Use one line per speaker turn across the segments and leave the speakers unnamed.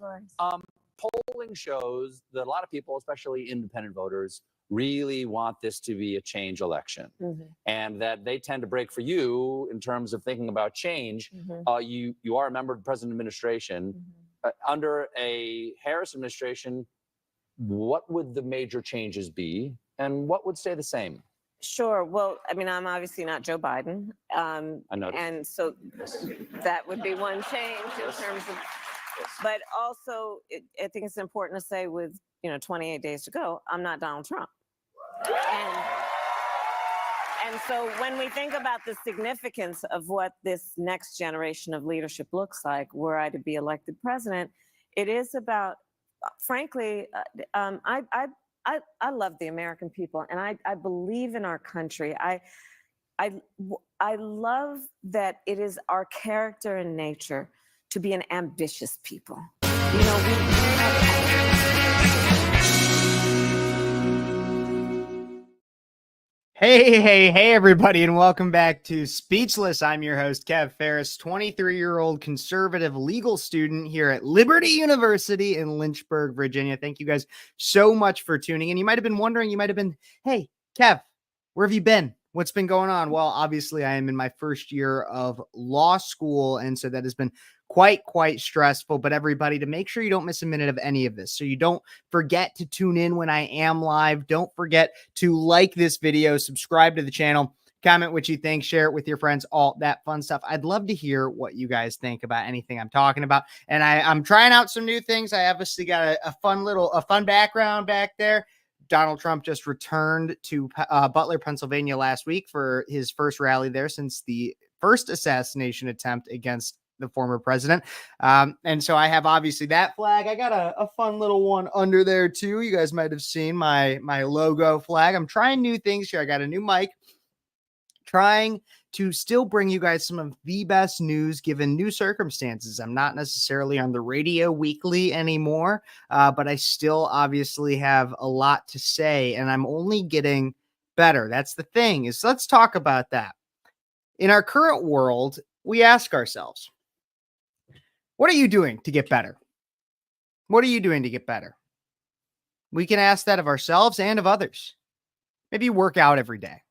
course.
Polling shows that a lot of people, especially independent voters, really want this to be a change election, and that they tend to break for you in terms of thinking about change. You are a member of the president's administration. Under a Harris administration, what would the major changes be, and what would stay the same?
Sure. Well, I mean, I'm obviously not Joe Biden.
I noticed.
And so that would be one change in terms of, but also I think it's important to say with, 28 days to go, I'm not Donald Trump. And so when we think about the significance of what this next generation of leadership looks like, were I to be elected president, it is about, frankly, I love the American people, and I believe in our country. I love that it is our character and nature to be an ambitious people.
Hey, everybody, and welcome back to Speechless. I'm your host, Kev Ferris, 23-year-old conservative legal student here at Liberty University in Lynchburg, Virginia. Thank you guys so much for tuning in. You might have been wondering, hey, Kev, where have you been? What's been going on? Well, obviously, I am in my first year of law school, and so that has been quite stressful. But everybody, to make sure you don't miss a minute of any of this, so you don't forget to tune in when I am live. Don't forget to like this video, subscribe to the channel, comment what you think, share it with your friends, all that fun stuff. I'd love to hear what you guys think about anything I'm talking about. And I'm trying out some new things. I obviously got a fun background back there. Donald Trump just returned to Butler, Pennsylvania last week for his first rally there since the first assassination attempt against the former president. And so I have obviously that flag. I got a fun little one under there too. You guys might have seen my logo flag. I'm trying new things here. I got a new mic, trying to still bring you guys some of the best news given new circumstances. I'm not necessarily on the radio weekly anymore, but I still obviously have a lot to say, and I'm only getting better. That's the thing, is let's talk about that. In our current world, we ask ourselves, what are you doing to get better? What are you doing to get better? We can ask that of ourselves and of others. Maybe you work out every day.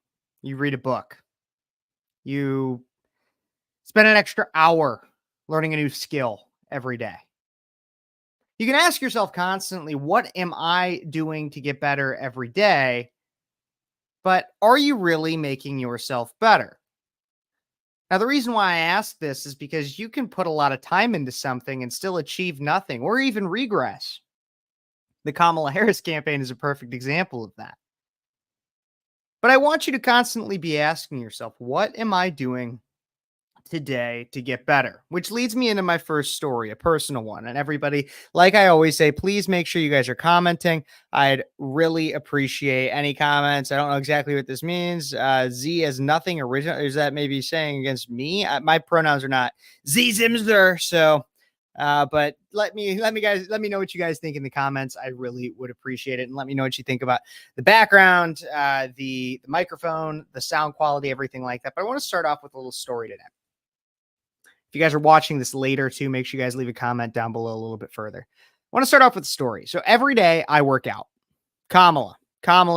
You read a book. You spend an extra hour learning a new skill every day. You can ask yourself constantly, what am I doing to get better every day? But are you really making yourself better? Now, the reason why I ask this is because you can put a lot of time into something and still achieve nothing or even regress. The Kamala Harris campaign is a perfect example of that. But I want you to constantly be asking yourself, what am I doing today to get better? Which leads me into my first story, a personal one. And everybody, like I always say, please make sure you guys are commenting. I'd really appreciate any comments. I don't know exactly what this means. Z has nothing original. Is that maybe saying against me? My pronouns are not Z Zimster. So, but let me know what you guys think in the comments. I really would appreciate it. And let me know what you think about the background, the microphone, the sound quality, everything like that. But I want to start off with a little story today. If you guys are watching this later too, make sure you guys leave a comment down below a little bit further. I want to start off with a story. So every day I work out. Kamala,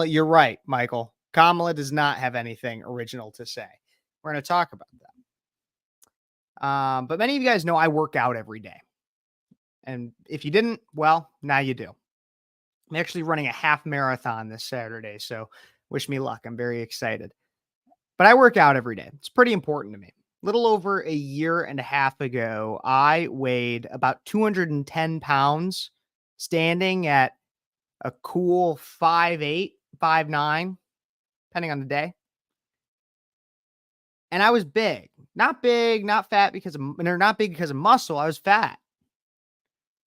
you're right, Michael. Kamala does not have anything original to say. We're going to talk about that. But many of you guys know I work out every day. And if you didn't, well, now you do. I'm actually running a half marathon this Saturday, so wish me luck. I'm very excited. But I work out every day. It's pretty important to me. Little over a year and a half ago, I weighed about 210 pounds, standing at a cool 5'8", 5'9", depending on the day. And I was big. Not fat not big because of muscle. I was fat.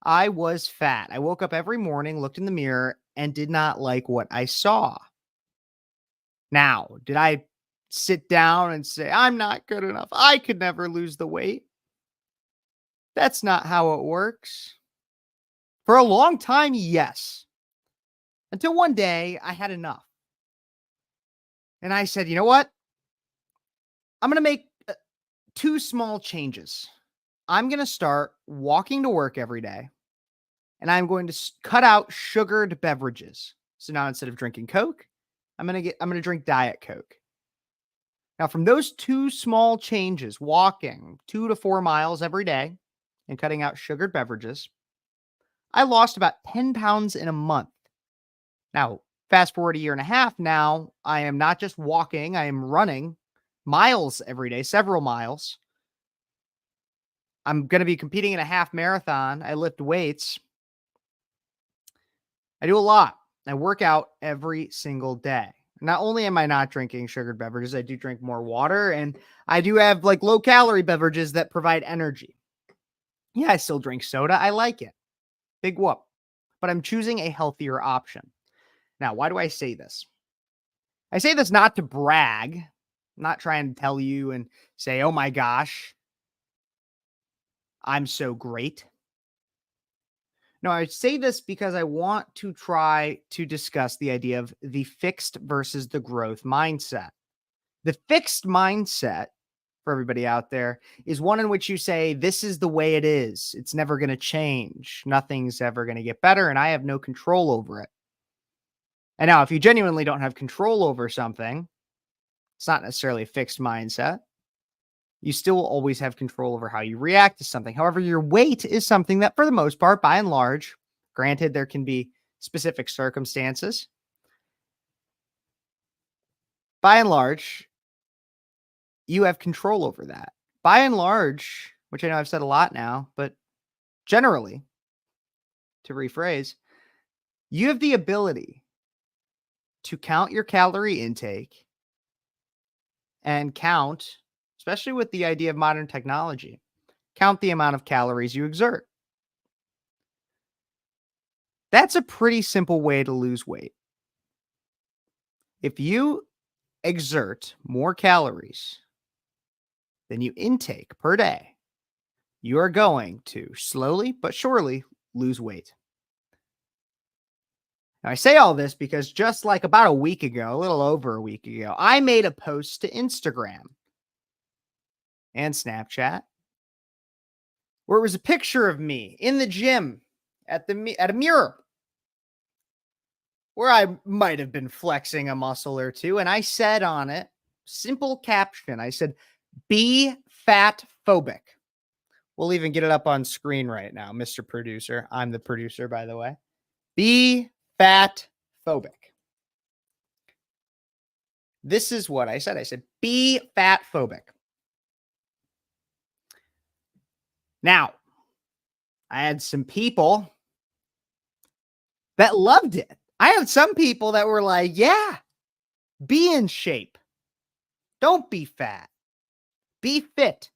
I was fat. I woke up every morning, looked in the mirror, and did not like what I saw. Now, did I sit down and say, I'm not good enough, I could never lose the weight? That's not how it works. For a long time, yes. Until one day, I had enough. And I said, you know what? I'm going to make two small changes. I'm going to start walking to work every day. and I'm going to cut out sugared beverages. So now instead of drinking Coke, I'm going to drink Diet Coke. Now, from those two small changes, walking 2 to 4 miles every day and cutting out sugared beverages, I lost about 10 pounds in a month. Now, fast forward a year and a half now, I am not just walking, I am running miles every day, several miles. I'm going to be competing in a half marathon. I lift weights. I do a lot. I work out every single day. Not only am I not drinking sugared beverages, I do drink more water, and I do have like low calorie beverages that provide energy. Yeah, I still drink soda. I like it. Big whoop. But I'm choosing a healthier option. Now, why do I say this? I say this not to brag. I'm not trying to tell you and say, oh my gosh, I'm so great. No, I say this because I want to try to discuss the idea of the fixed versus the growth mindset. The fixed mindset, for everybody out there, is one in which you say, this is the way it is. It's never going to change. Nothing's ever going to get better, and I have no control over it. And now, if you genuinely don't have control over something, it's not necessarily a fixed mindset. You still always have control over how you react to something. However, your weight is something that, for the most part, by and large, granted, there can be specific circumstances. By and large, you have control over that. By and large, which I know I've said a lot now, but generally, to rephrase, you have the ability to count your calorie intake and count, especially with the idea of modern technology, count the amount of calories you exert. That's a pretty simple way to lose weight. If you exert more calories than you intake per day, you are going to slowly but surely lose weight. Now, I say all this because just like about a week ago, a little over a week ago, I made a post to Instagram and Snapchat where it was a picture of me in the gym at a mirror where I might have been flexing a muscle or two. And I said on it, simple caption, I said, be fat phobic. We'll even get it up on screen right now, Mr. Producer. I'm the producer, by the way. Be fat phobic. This is what I said. I said, be fat phobic. Now, I had some people that loved it. I had some people that were like, yeah, be in shape. Don't be fat. Be fit.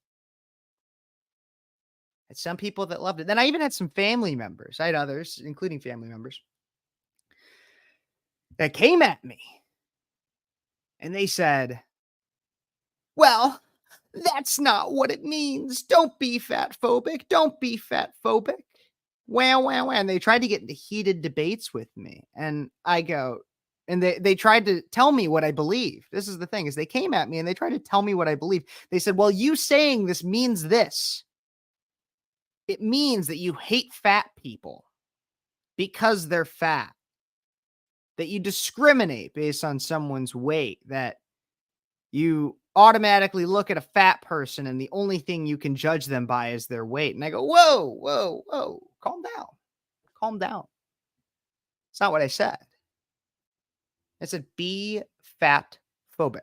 I had some people that loved it. Then I even had some family members. I had others, including family members, that came at me. And they said, well, that's not what it means. Don't be fat phobic. Don't be fat phobic. Wow, wow, wow. And they tried to get into heated debates with me. And I go, and they tried to tell me what I believe. This is the thing, is they came at me and they tried to tell me what I believe. They said, well, you saying this means this. It means that you hate fat people because they're fat. That you discriminate based on someone's weight. That you automatically look at a fat person and the only thing you can judge them by is their weight. And I go, whoa, whoa, whoa, calm down. Calm down. It's not what I said. I said, be fat phobic.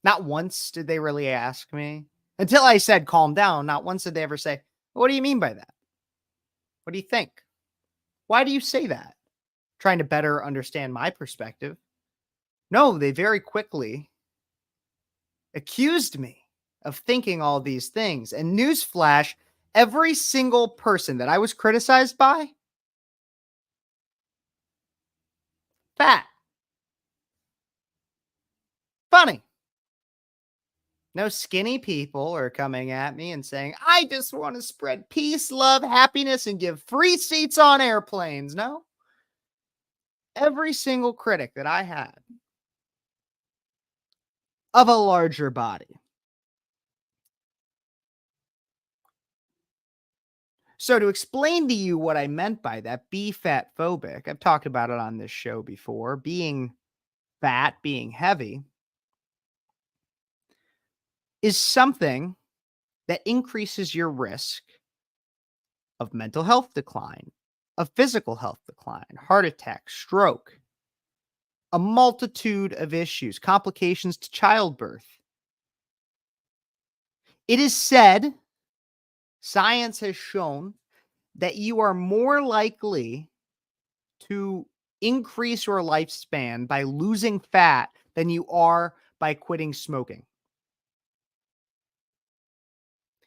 Not once did they really ask me. Until I said, calm down, not once did they ever say, what do you mean by that? What do you think? Why do you say that? Trying to better understand my perspective. No, they very quickly accused me of thinking all these things. And newsflash, every single person that I was criticized by, fat. Funny. No skinny people are coming at me and saying, I just want to spread peace, love, happiness, and give free seats on airplanes. No. Every single critic that I had of a larger body. So to explain to you what I meant by that, be fat phobic, I've talked about it on this show before, being fat, being heavy, is something that increases your risk of mental health decline, of physical health decline, heart attack, stroke, a multitude of issues, complications to childbirth. It is said, science has shown, that you are more likely to increase your lifespan by losing fat than you are by quitting smoking.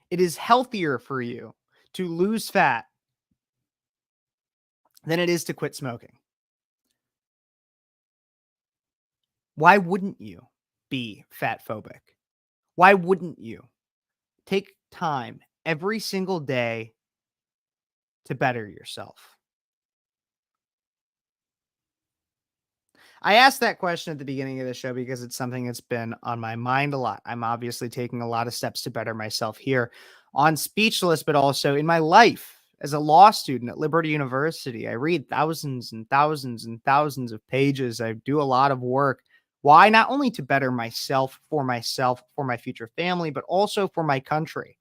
It is healthier for you to lose fat than it is to quit smoking. Why wouldn't you be fat phobic? Why wouldn't you take time every single day to better yourself? I asked that question at the beginning of the show because it's something that's been on my mind a lot. I'm obviously taking a lot of steps to better myself here on Speechless, but also in my life as a law student at Liberty University. I read thousands and thousands and thousands of pages. I do a lot of work. Why? Not only to better myself, for my future family, but also for my country.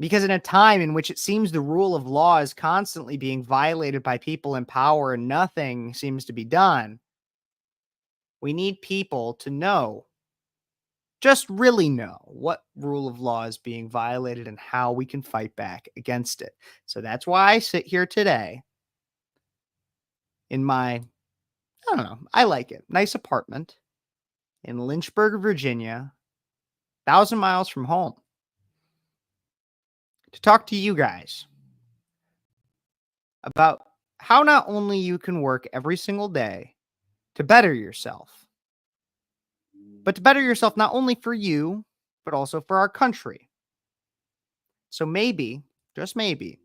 Because in a time in which it seems the rule of law is constantly being violated by people in power and nothing seems to be done, we need people to know, just really know, what rule of law is being violated and how we can fight back against it. So that's why I sit here today in my, I don't know, I like it, nice apartment in Lynchburg, Virginia, 1,000 miles from home, to talk to you guys about how not only you can work every single day to better yourself, but to better yourself not only for you, but also for our country. So maybe, just maybe,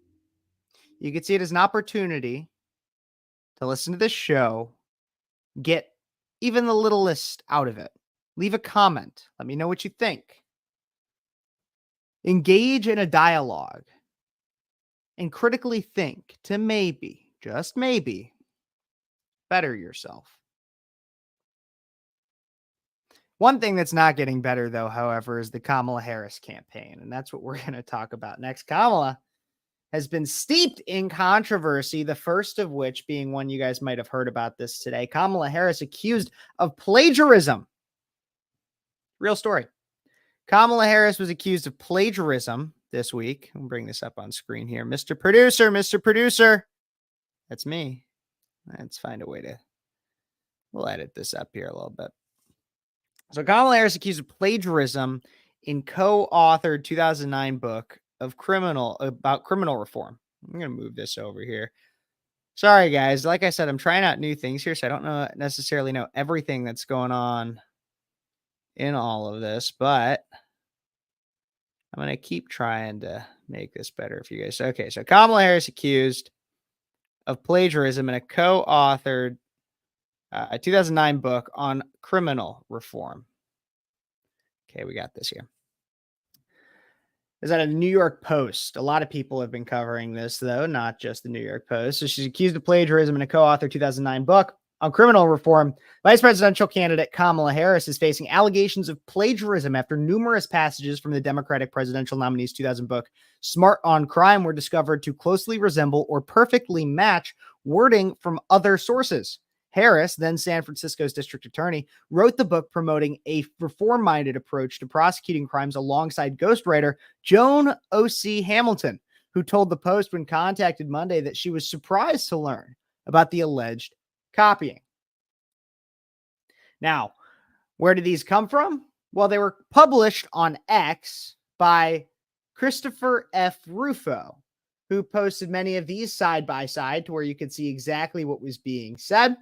you could see it as an opportunity to listen to this show, get even the littlest out of it. Leave a comment. Let me know what you think. Engage in a dialogue and critically think to maybe, just maybe, better yourself. One thing that's not getting better, though, however, is the Kamala Harris campaign. And that's what we're going to talk about next. Kamala has been steeped in controversy, the first of which being one you guys might have heard about this today. Kamala Harris accused of plagiarism. Real story. Kamala Harris was accused of plagiarism this week. I'll bring this up on screen here. Mr. Producer. That's me. Let's find a way to, we'll edit this up here a little bit. So Kamala Harris accused of plagiarism in co-authored 2009 book about criminal reform. I'm going to move this over here. Sorry, guys. Like I said, I'm trying out new things here, so I don't necessarily know everything that's going on in all of this, but I'm going to keep trying to make this better for you guys. Okay, so Kamala Harris accused of plagiarism in a co-authored 2009 book on criminal reform. Okay, we got this here. Is that a New York Post? A lot of people have been covering this, though, not just the New York Post. So she's accused of plagiarism in a co-authored 2009 book on criminal reform. Vice presidential candidate Kamala Harris is facing allegations of plagiarism after numerous passages from the Democratic presidential nominee's 2000 book, Smart on Crime, were discovered to closely resemble or perfectly match wording from other sources. Harris, then San Francisco's district attorney, wrote the book promoting a reform-minded approach to prosecuting crimes alongside ghostwriter Joan O.C. Hamilton, who told the Post when contacted Monday that she was surprised to learn about the alleged copying. Now, where did these come from? Well, they were published on X by Christopher F. Rufo, who posted many of these side by side to where you could see exactly what was being said,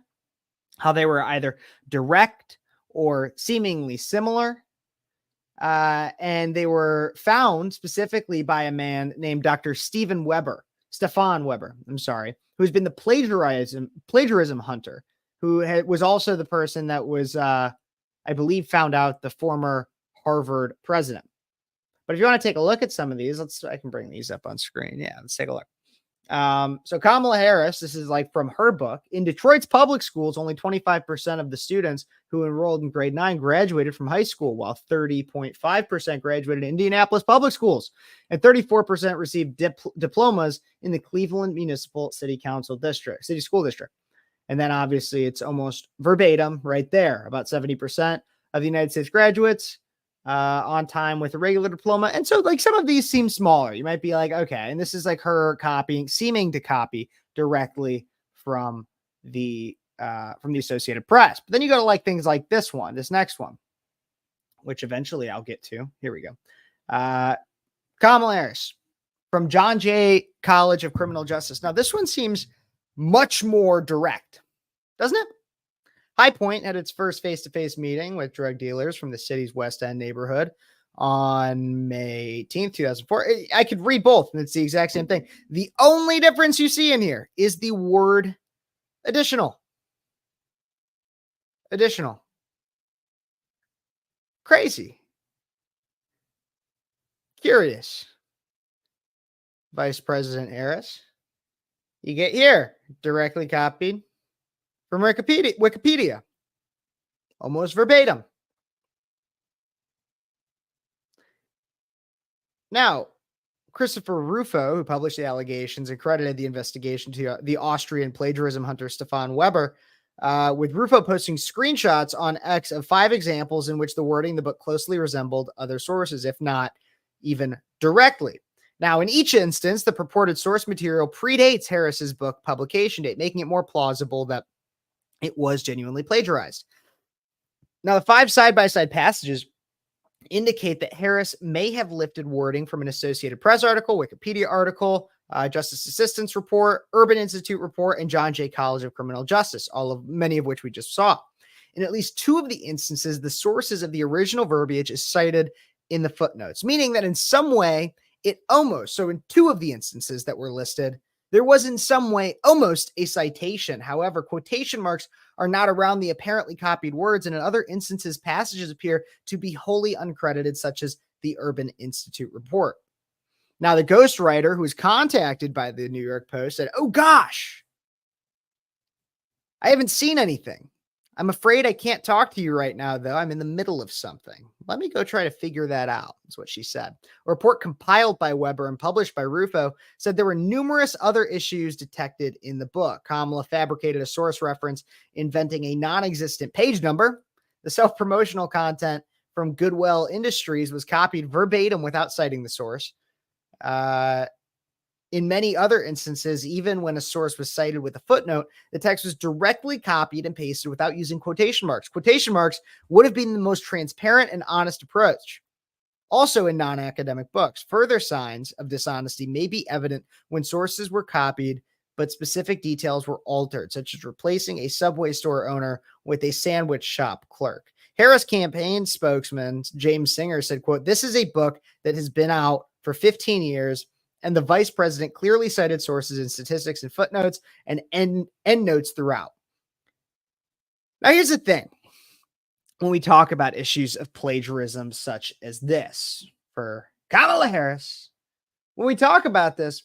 how they were either direct or seemingly similar. And they were found specifically by a man named Dr. Stefan Weber, who's been the plagiarism hunter, who was also the person that was, I believe, found out the former Harvard president. But if you want to take a look at some of these, I can bring these up on screen. Yeah, let's take a look. So Kamala Harris, this is like from her book. In Detroit's public schools, only 25% of the students who enrolled in grade 9 graduated from high school, while 30.5% graduated in Indianapolis public schools, and 34% received diplomas in the Cleveland Municipal City School District. And then obviously it's almost verbatim right there. About 70% of the United States graduates on time with a regular diploma. And so like some of these seem smaller. You might be like, okay, and this is like her seeming to copy directly from the Associated Press. But then you go to like things like this next one, which eventually I'll get to. Here we go. Kamala Harris from John Jay College of Criminal Justice. Now this one seems much more direct, doesn't it? High Point had its first face-to-face meeting with drug dealers from the city's West End neighborhood on May 18th, 2004. I could read both, and it's the exact same thing. The only difference you see in here is the word additional. Additional. Crazy. Curious. Vice President Harris. You get here, directly copied from Wikipedia. Almost verbatim. Now, Christopher Rufo, who published the allegations and credited the investigation to the Austrian plagiarism hunter Stefan Weber, with Rufo posting screenshots on X of 5 examples in which the wording in the book closely resembled other sources, if not even directly. Now, in each instance, the purported source material predates Harris's book publication date, making it more plausible that it was genuinely plagiarized. Now, the 5 side-by-side passages indicate that Harris may have lifted wording from an Associated Press article, Wikipedia article, Justice Assistance report, Urban Institute report, and John Jay College of Criminal Justice, many of which we just saw. In at least 2 of the instances, the sources of the original verbiage is cited in the footnotes, meaning that in some way, so in 2 of the instances that were listed, there was in some way almost a citation. However, quotation marks are not around the apparently copied words, and in other instances, passages appear to be wholly uncredited, such as the Urban Institute report. Now, the ghostwriter who was contacted by the New York Post said, "Oh gosh, I haven't seen anything. I'm afraid I can't talk to you right now, though. I'm in the middle of something. Let me go try to figure that out," is what she said. A report compiled by Weber and published by Rufo said there were numerous other issues detected in the book. Kamla fabricated a source reference, inventing a non-existent page number. The self-promotional content from Goodwill Industries was copied verbatim without citing the source. In many other instances, even when a source was cited with a footnote, the text was directly copied and pasted without using quotation marks. Quotation marks would have been the most transparent and honest approach. Also in non-academic books, further signs of dishonesty may be evident when sources were copied, but specific details were altered, such as replacing a Subway store owner with a sandwich shop clerk. Harris campaign spokesman James Singer said, quote, "This is a book that has been out for 15 years. And the vice president clearly cited sources in statistics and footnotes and endnotes throughout." Now, here's the thing. When we talk about issues of plagiarism such as this for Kamala Harris, when we talk about this,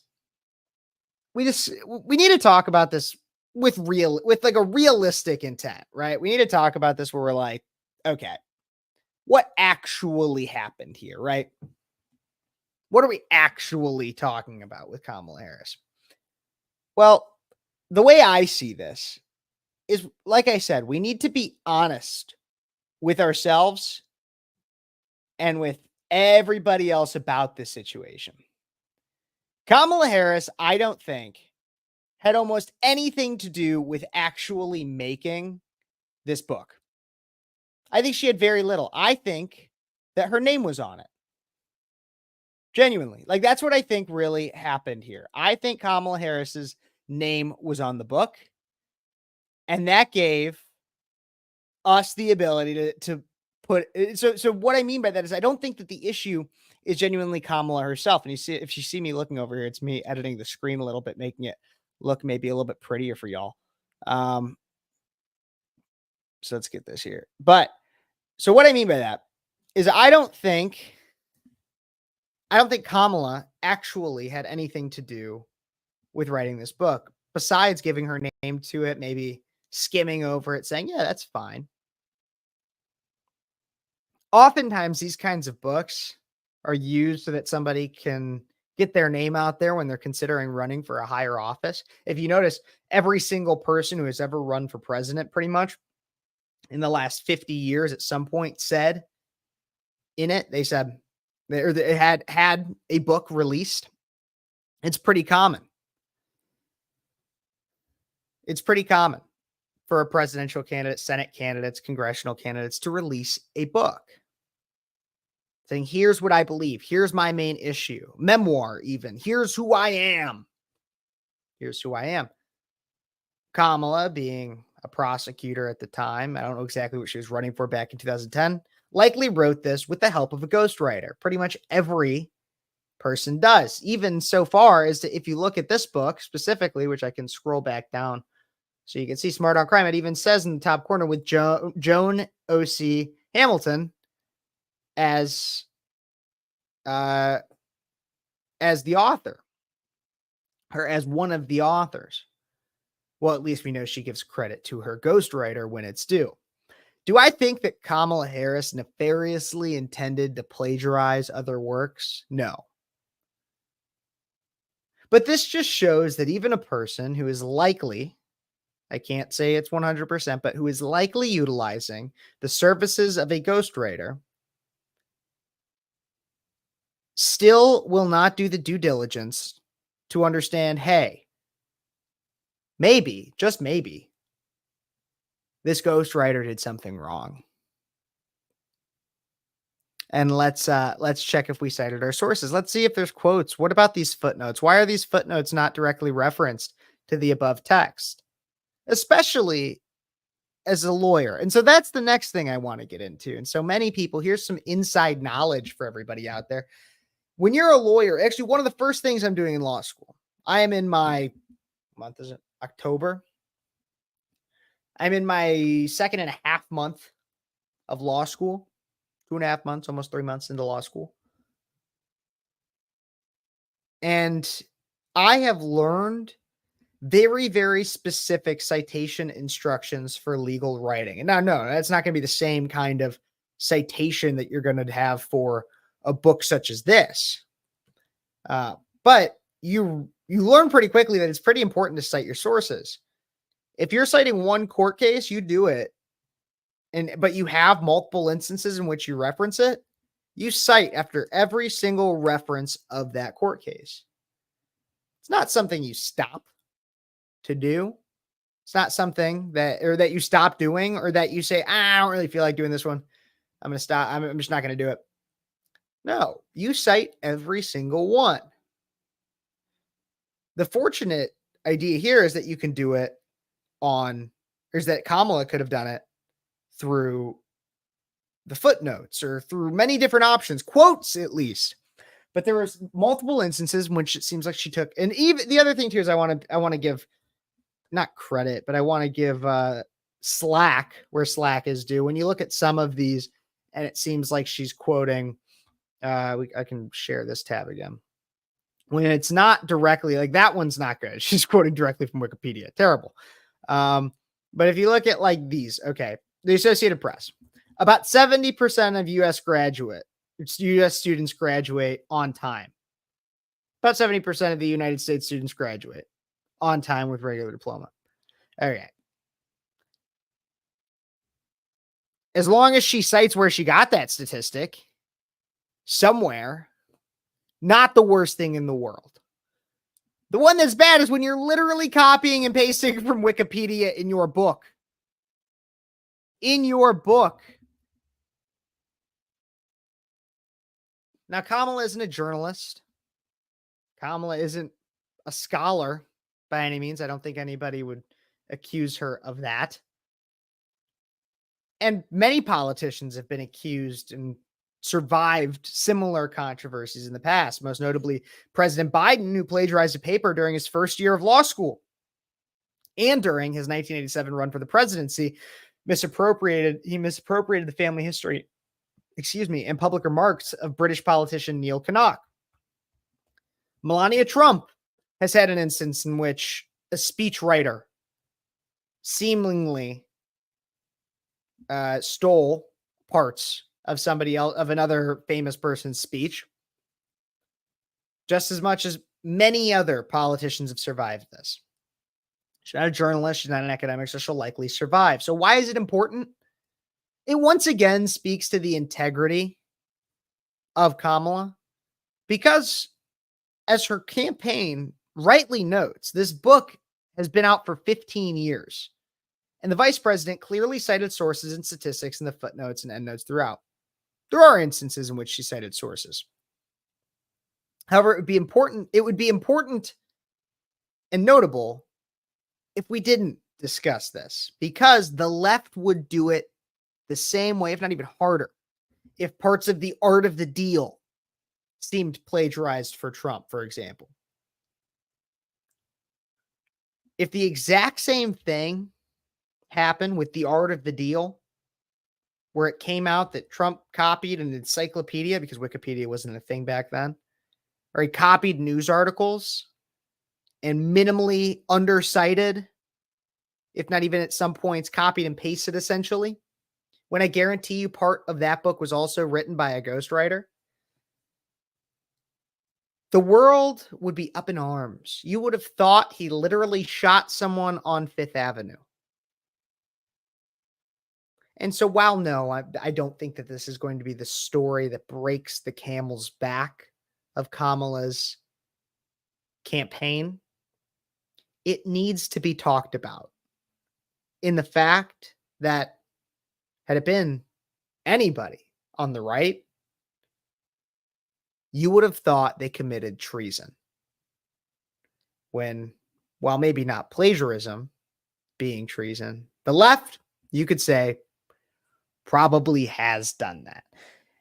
we need to talk about this with like a realistic intent, right? We need to talk about this where we're like, okay, what actually happened here, right? What are we actually talking about with Kamala Harris? Well, the way I see this is, like I said, we need to be honest with ourselves and with everybody else about this situation. Kamala Harris, I don't think, had almost anything to do with actually making this book. I think she had very little. I think that her name was on it. Genuinely. Like, that's what I think really happened here. I think Kamala Harris's name was on the book, and that gave us the ability to put. So what I mean by that is I don't think that the issue is genuinely Kamala herself. And if you see me looking over here, it's me editing the screen a little bit, making it look maybe a little bit prettier for y'all. So let's get this here. But so what I mean by that is I don't think I don't think Kamala actually had anything to do with writing this book, besides giving her name to it, maybe skimming over it, saying, yeah, that's fine. Oftentimes, these kinds of books are used so that somebody can get their name out there when they're considering running for a higher office. If you notice, every single person who has ever run for president, pretty much in the last 50 years, at some point said in it, they said they had a book released. It's pretty common. It's pretty common for a presidential candidate, Senate candidates, congressional candidates to release a book saying, here's what I believe. Here's my main issue. Memoir, even. Here's who I am. Here's who I am. Kamala, being a prosecutor at the time, I don't know exactly what she was running for back in 2010, likely wrote this with the help of a ghostwriter. Pretty much every person does. Even so far as to, if you look at this book specifically, which I can scroll back down so you can see Smart on Crime, it even says in the top corner with Joan O.C. Hamilton as the author, or as one of the authors. Well, at least we know she gives credit to her ghostwriter when it's due. Do I think that Kamala Harris nefariously intended to plagiarize other works? No. But this just shows that even a person who is likely, I can't say it's 100%, but who is likely utilizing the services of a ghostwriter still will not do the due diligence to understand, hey, maybe, just maybe, this ghostwriter did something wrong. And let's check if we cited our sources. Let's see if there's quotes. What about these footnotes? Why are these footnotes not directly referenced to the above text? Especially as a lawyer. And so that's the next thing I want to get into. And so many people, here's some inside knowledge for everybody out there. When you're a lawyer, actually one of the first things I'm doing in law school, I am in my month, is it October? I'm in my 2.5 month of law school, 2.5 months, almost 3 months into law school. And I have learned very, very specific citation instructions for legal writing. And now, no, that's not going to be the same kind of citation that you're going to have for a book such as this. But you learn pretty quickly that it's pretty important to cite your sources. If you're citing one court case, you do it. But you have multiple instances in which you reference it, you cite after every single reference of that court case. It's not something you stop to do. It's not something that you stop doing, or that you say, I don't really feel like doing this one. I'm going to stop. I'm just not going to do it. No, you cite every single one. The fortunate idea here is that you can do it is that Kamala could have done it through the footnotes or through many different options, quotes at least. But there was multiple instances in which it seems like she took, and even the other thing too is I want to give not credit, but I want to give slack where slack is due. When you look at some of these, and it seems like she's quoting, I can share this tab again. When it's not directly, like that one's not good. She's quoting directly from Wikipedia. Terrible. But if you look at like these, okay, the Associated Press, about 70% of U.S. students graduate on time. About 70% of the United States students graduate on time with regular diploma. Okay. As long as she cites where she got that statistic somewhere, not the worst thing in the world. The one that's bad is when you're literally copying and pasting from Wikipedia in your book. In your book. Now, Kamala isn't a journalist. Kamala isn't a scholar by any means. I don't think anybody would accuse her of that. And many politicians have been accused and survived similar controversies in the past, most notably President Biden, who plagiarized a paper during his first year of law school and during his 1987 run for the presidency. He misappropriated the family history, and public remarks of British politician Neil Kinnock. Melania Trump has had an instance in which a speechwriter seemingly stole parts of somebody else, of another famous person's speech, just as much as many other politicians have survived this. She's not a journalist, she's not an academic, so she'll likely survive. So why is it important? It once again speaks to the integrity of Kamala, because as her campaign rightly notes, this book has been out for 15 years. And the vice president clearly cited sources and statistics in the footnotes and endnotes throughout. There are instances in which she cited sources. However, it would be important and notable if we didn't discuss this, because the left would do it the same way, if not even harder, if parts of the art of the deal seemed plagiarized for Trump, for example. If the exact same thing happened with the art of the deal, where it came out that Trump copied an encyclopedia, because Wikipedia wasn't a thing back then, or he copied news articles and minimally undercited, if not even at some points copied and pasted essentially, when I guarantee you part of that book was also written by a ghostwriter, the world would be up in arms. You would have thought he literally shot someone on Fifth Avenue. And so while no, I don't think that this is going to be the story that breaks the camel's back of Kamala's campaign, it needs to be talked about in the fact that had it been anybody on the right, you would have thought they committed treason. When, while maybe not plagiarism being treason, the left, you could say, probably has done that.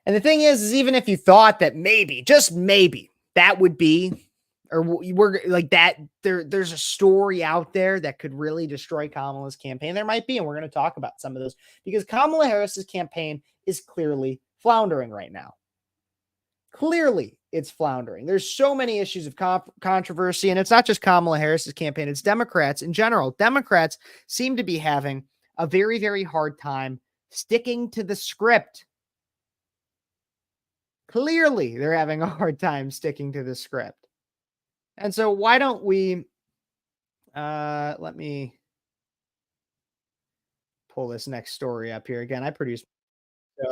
And the thing is even if you thought that maybe, just maybe, that would be, or we're like that, there's a story out there that could really destroy Kamala's campaign. There might be, and we're going to talk about some of those, because Kamala Harris's campaign is clearly floundering right now. Clearly, it's floundering. There's so many issues of controversy, and it's not just Kamala Harris's campaign, it's Democrats in general. Democrats seem to be having a very, very hard time sticking to the script. Clearly, they're having a hard time sticking to the script. And so why don't we, let me pull this next story up here again. I produced,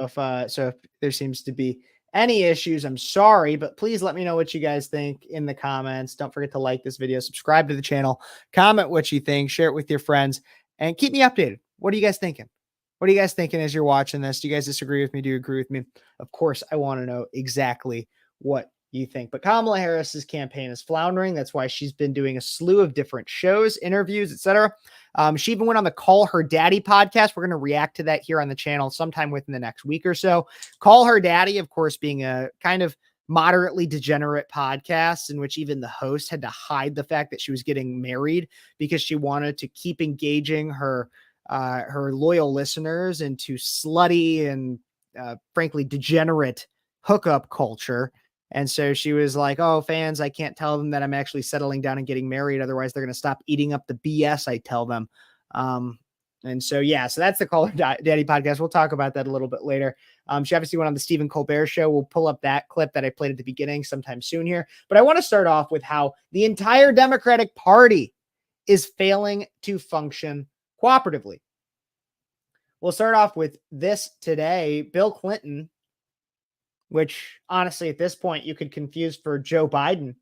so if there seems to be any issues, I'm sorry, but please let me know what you guys think in the comments. Don't forget to like this video, subscribe to the channel, comment what you think, share it with your friends, and keep me updated. What are you guys thinking? What are you guys thinking as you're watching this? Do you guys disagree with me? Do you agree with me? Of course, I want to know exactly what you think. But Kamala Harris's campaign is floundering. That's why she's been doing a slew of different shows, interviews, etc. She even went on the Call Her Daddy podcast. We're going to react to that here on the channel sometime within the next week or so. Call Her Daddy, of course, being a kind of moderately degenerate podcast in which even the host had to hide the fact that she was getting married because she wanted to keep engaging her loyal listeners into slutty and frankly degenerate hookup culture. And so she was like, oh, fans, I can't tell them that I'm actually settling down and getting married. Otherwise, they're going to stop eating up the BS I tell them. And so, yeah, so that's the Call Her Daddy podcast. We'll talk about that a little bit later. She obviously went on the Stephen Colbert show. We'll pull up that clip that I played at the beginning sometime soon here. But I want to start off with how the entire Democratic Party is failing to function cooperatively. We'll start off with this today. Bill Clinton, which honestly at this point you could confuse for Joe Biden,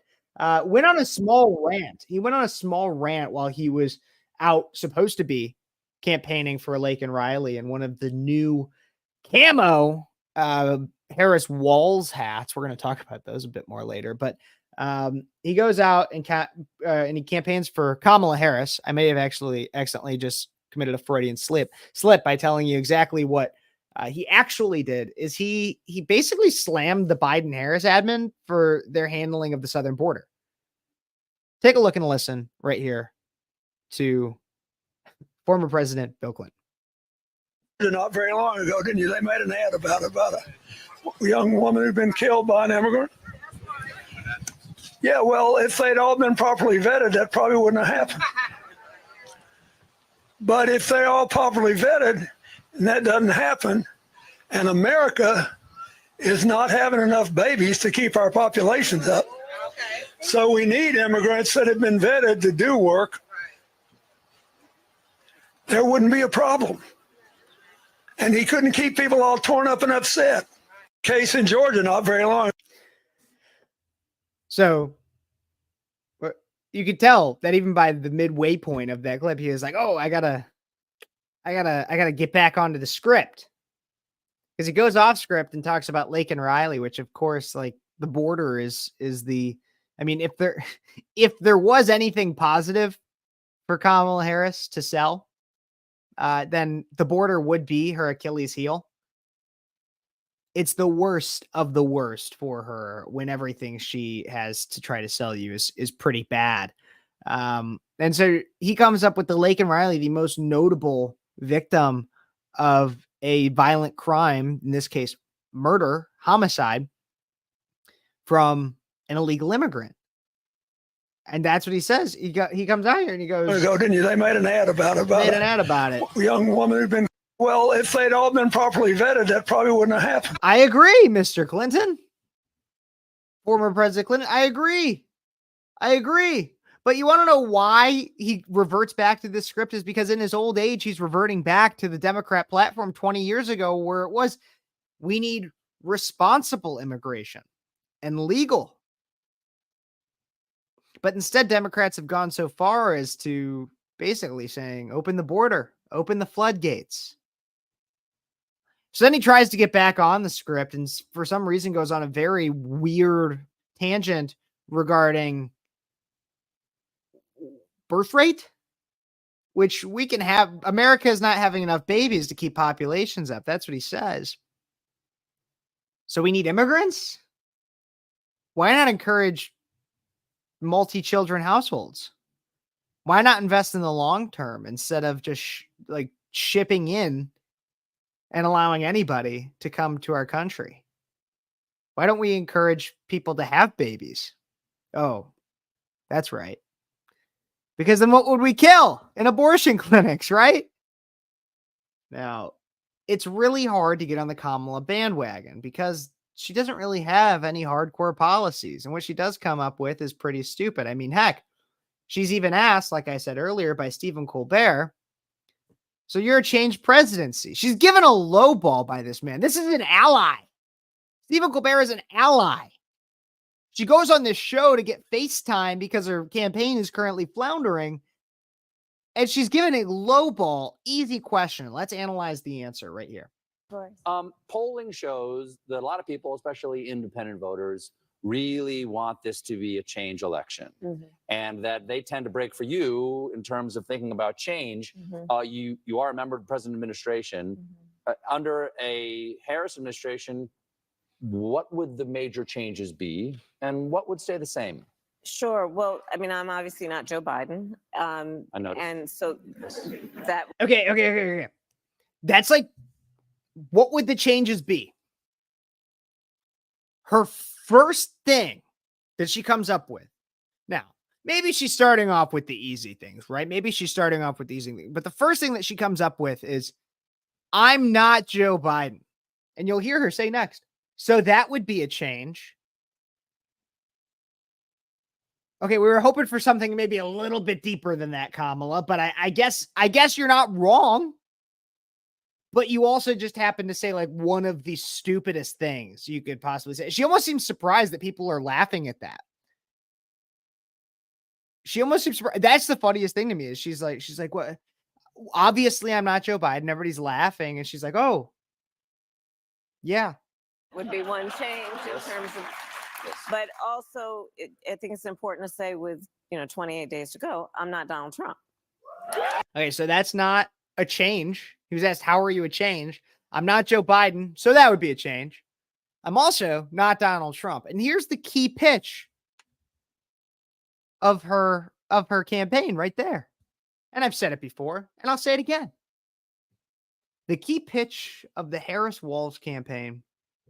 went on a small rant. He went on a small rant while he was out, supposed to be campaigning for Laken Riley in one of the new camo Harris Walls hats. We're going to talk about those a bit more later, but he goes out and he campaigns for Kamala Harris. I may have actually accidentally just committed a Freudian slip by telling you exactly what he actually did. Is he basically slammed the Biden-Harris admin for their handling of the southern border. Take a look and listen right here to former President Bill Clinton.
Not very long ago, didn't you? They made an ad about a young woman who'd been killed by an immigrant. Yeah, well, if they'd all been properly vetted, that probably wouldn't have happened. But if they're all properly vetted and that doesn't happen, and America is not having enough babies to keep our populations up, so we need immigrants that have been vetted to do work, there wouldn't be a problem. And he couldn't keep people all torn up and upset. Case in Georgia not very long.
So you could tell that even by the midway point of that clip, he was like, "Oh, I gotta get back onto the script," because he goes off script and talks about Lake and Riley, which of course, like the border is the. I mean, if there was anything positive for Kamala Harris to sell, then the border would be her Achilles heel. It's the worst of the worst for her when everything she has to try to sell you is pretty bad. And so he comes up with the Lake and Riley, the most notable victim of a violent crime, in this case, murder, homicide, from an illegal immigrant. And that's what he says. He comes out here and he goes,
Didn't you? They made an ad about it. A young woman who'd been, well, if they'd all been properly vetted, that probably wouldn't have happened.
I agree, Mr. Clinton. Former President Clinton. I agree. But you want to know why he reverts back to this script is because in his old age, he's reverting back to the Democrat platform 20 years ago, where it was, we need responsible immigration and legal. But instead, Democrats have gone so far as to basically saying, open the border, open the floodgates. So then he tries to get back on the script and for some reason goes on a very weird tangent regarding birth rate, which we can have. America is not having enough babies to keep populations up. That's what he says. So we need immigrants? Why not encourage multi-children households? Why not invest in the long term instead of just shipping in and allowing anybody to come to our country? Why don't we encourage people to have babies? Oh, that's right. Because then what would we kill in abortion clinics, right? Now, it's really hard to get on the Kamala bandwagon because she doesn't really have any hardcore policies. And what she does come up with is pretty stupid. I mean, heck, she's even asked, like I said earlier, by Stephen Colbert, so you're a changed presidency. She's given a low ball by this man. This is an ally. Stephen Colbert is an ally. She goes on this show to get FaceTime because her campaign is currently floundering. And she's given a low ball, easy question. Let's analyze the answer right here.
Polling shows that a lot of people, especially independent voters, really want this to be a change election, and that they tend to break for you in terms of thinking about change. You are a member of the president administration. Under a Harris administration, what would the major changes be, and what would stay the same?
Sure. Well, I mean, I'm obviously not Joe Biden.
I noticed.
And so that.
Okay. That's like, what would the changes be? Her first thing that she comes up with. Now, maybe she's starting off with the easy things, right? Maybe she's starting off with the easy things. But the first thing that she comes up with is, I'm not Joe Biden. And you'll hear her say next, so that would be a change. Okay, we were hoping for something maybe a little bit deeper than that, Kamala, but I guess you're not wrong. But you also just happen to say like one of the stupidest things you could possibly say. She almost seems surprised that people are laughing at that. She almost seems surprised. That's the funniest thing to me is she's like, what? Obviously, I'm not Joe Biden. Everybody's laughing. And she's like, oh, yeah.
Would be one change in terms of, but also I think it's important to say with, 28 days to go, I'm not Donald Trump.
Okay, so that's not a change. He was asked, how are you a change? I'm not Joe Biden, so that would be a change. I'm also not Donald Trump. And here's the key pitch of her campaign right there. And I've said it before, and I'll say it again. The key pitch of the Harris-Walz campaign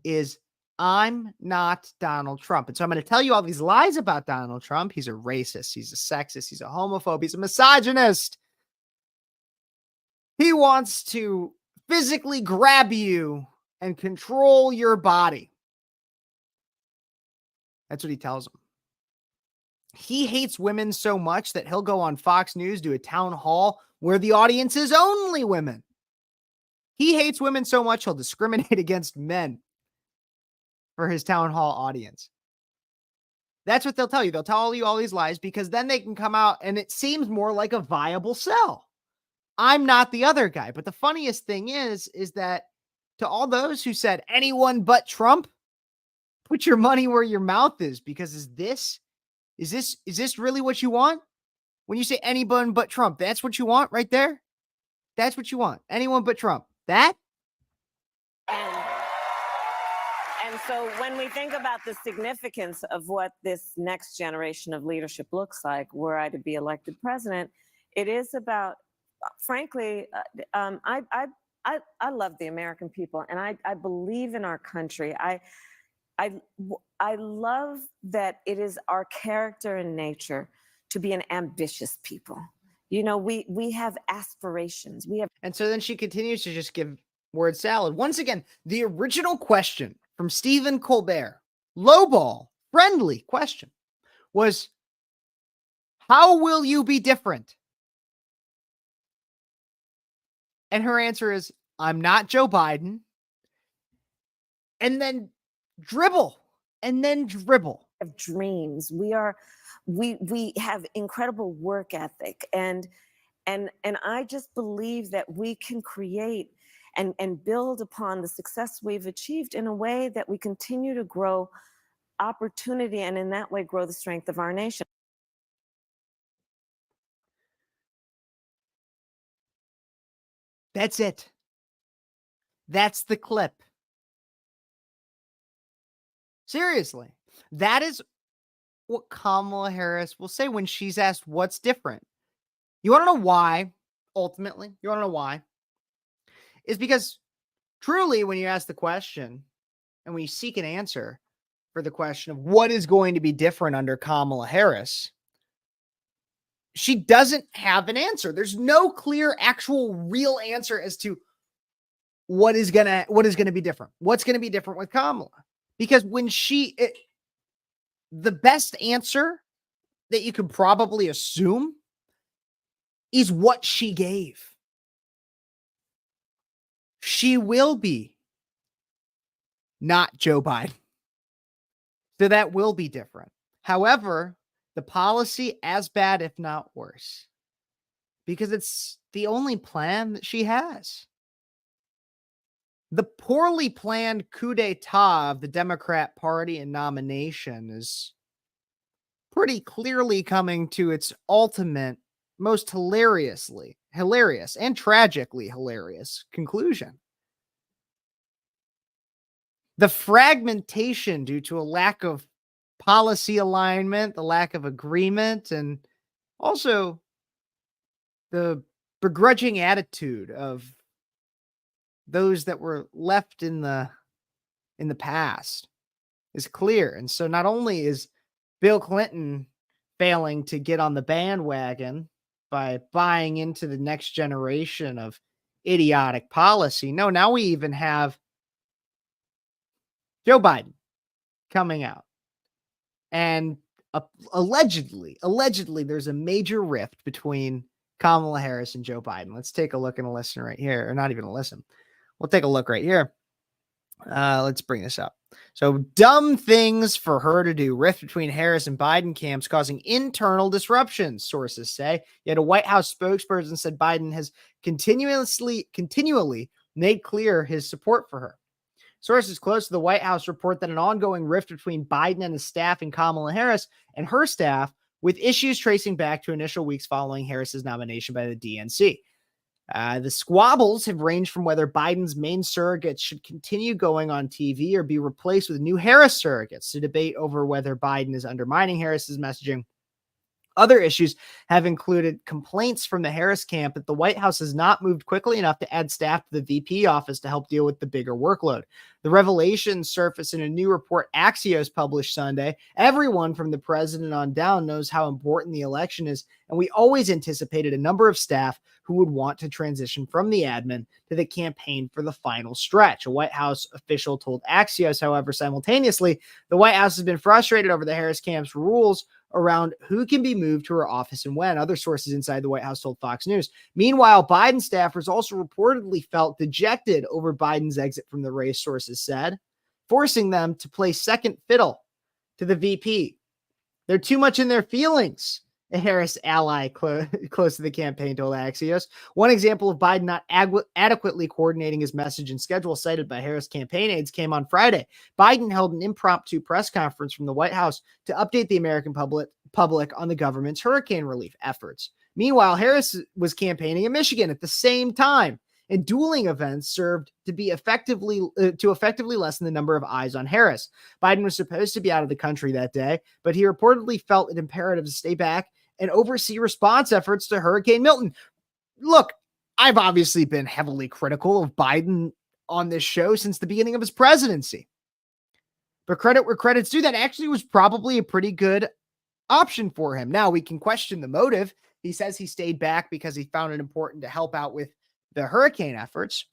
is, I'm not Donald Trump. And so I'm going to tell you all these lies about Donald Trump. He's a racist. He's a sexist. He's a homophobe. He's a misogynist. He wants to physically grab you and control your body. That's what he tells them. He hates women so much that he'll go on Fox News, do a town hall where the audience is only women. He hates women so much he'll discriminate against men for his town hall audience. That's what they'll tell you. They'll tell you all these lies because then they can come out and it seems more like a viable sell. I'm not the other guy. But the funniest thing is that to all those who said anyone but Trump, put your money where your mouth is, because is this really what you want? When you say anyone but Trump, that's what you want right there? That's what you want. Anyone but Trump. That?
And so when we think about the significance of what this next generation of leadership looks like, were I to be elected president, it is about, frankly, I love the American people, and I believe in our country. I love that it is our character and nature to be an ambitious people. You know, we have aspirations.
And so then she continues to just give word salad. Once again, the original question from Stephen Colbert, lowball, friendly question, was, how will you be different? And her answer is, I'm not Joe Biden. And then dribble.
Of dreams. We have incredible work ethic, and I just believe that we can create and build upon the success we've achieved in a way that we continue to grow opportunity, and in that way grow the strength of our nation.
That's it. That's the clip. Seriously, that is what Kamala Harris will say when she's asked what's different. You want to know why? Ultimately, you want to know why? Is because truly, when you ask the question and when you seek an answer for the question of what is going to be different under Kamala Harris, she doesn't have an answer. There's no clear, actual, real answer as to what is gonna be different. What's gonna be different with Kamala? Because when the best answer that you could probably assume is what she gave. She will be not Joe Biden. So that will be different. However, the policy as bad, if not worse, because it's the only plan that she has. The poorly planned coup d'etat of the Democrat Party and nomination is pretty clearly coming to its ultimate, most hilarious and tragically hilarious conclusion. The fragmentation due to a lack of policy alignment, the lack of agreement, and also the begrudging attitude of those that were left in the past is clear. And so not only is Bill Clinton failing to get on the bandwagon by buying into the next generation of idiotic policy, no, now we even have Joe Biden coming out. And allegedly, there's a major rift between Kamala Harris and Joe Biden. Let's take a look and a listen right here, or not even a listen. We'll take a look right here. Let's bring this up. So, dumb things for her to do. Rift between Harris and Biden camps causing internal disruptions, sources say. Yet a White House spokesperson said Biden has continually made clear his support for her. Sources close to the White House report that an ongoing rift between Biden and his staff and Kamala Harris and her staff, with issues tracing back to initial weeks following Harris's nomination by the DNC. The squabbles have ranged from whether Biden's main surrogates should continue going on TV or be replaced with new Harris surrogates, to debate over whether Biden is undermining Harris's messaging Other issues have included complaints from the Harris camp that the White House has not moved quickly enough to add staff to the VP office to help deal with the bigger workload. The revelations surface in a new report Axios published Sunday. Everyone from the president on down knows how important the election is, and we always anticipated a number of staff who would want to transition from the admin to the campaign for the final stretch. A White House official told Axios, however, simultaneously, the White House has been frustrated over the Harris camp's rules around who can be moved to her office and when, other sources inside the White House told Fox News. Meanwhile, Biden staffers also reportedly felt dejected over Biden's exit from the race, sources said, forcing them to play second fiddle to the VP. They're too much in their feelings, a Harris ally close to the campaign told Axios. One example of Biden not adequately coordinating his message and schedule cited by Harris campaign aides came on Friday. Biden held an impromptu press conference from the White House to update the American public on the government's hurricane relief efforts. Meanwhile, Harris was campaigning in Michigan at the same time, and dueling events served to effectively lessen the number of eyes on Harris. Biden was supposed to be out of the country that day, but he reportedly felt it imperative to stay back and oversee response efforts to Hurricane Milton. Look, I've obviously been heavily critical of Biden on this show since the beginning of his presidency. But credit where credit's due, that actually was probably a pretty good option for him. Now, we can question the motive. He says he stayed back because he found it important to help out with the hurricane efforts.